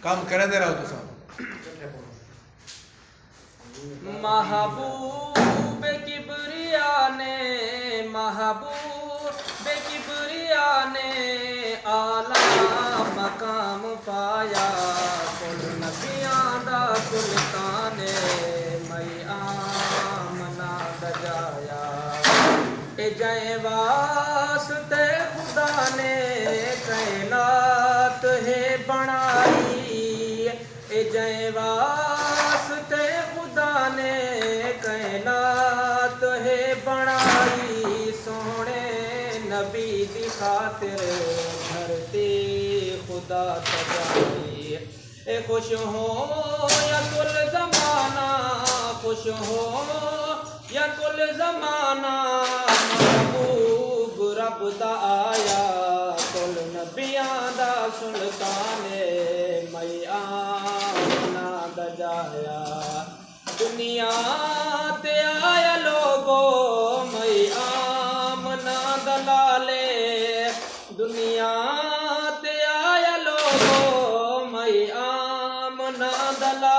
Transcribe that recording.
काम करे दे रहा हो तुसा महबूब किबरिया ने आला मकाम पाया कुल नबियां दा सुल्तान मई आमना दजाया ए जय वास्ते खुदा ने कायनात है बनाई ए जय वास्ते खुदा ने कायनात है बनाई सोने नबी दी खातिर धरती खुदा सजाई ए खुश हो या कुल जमाना खुश हो या कुल जमाना महबूब रब दा आया कुल नबियां दा सुल्तान मई आमना दजाया दुनिया ते आया लोगो मई आमना दलाले दुनिया ते आया लोगो मई आमना दलाले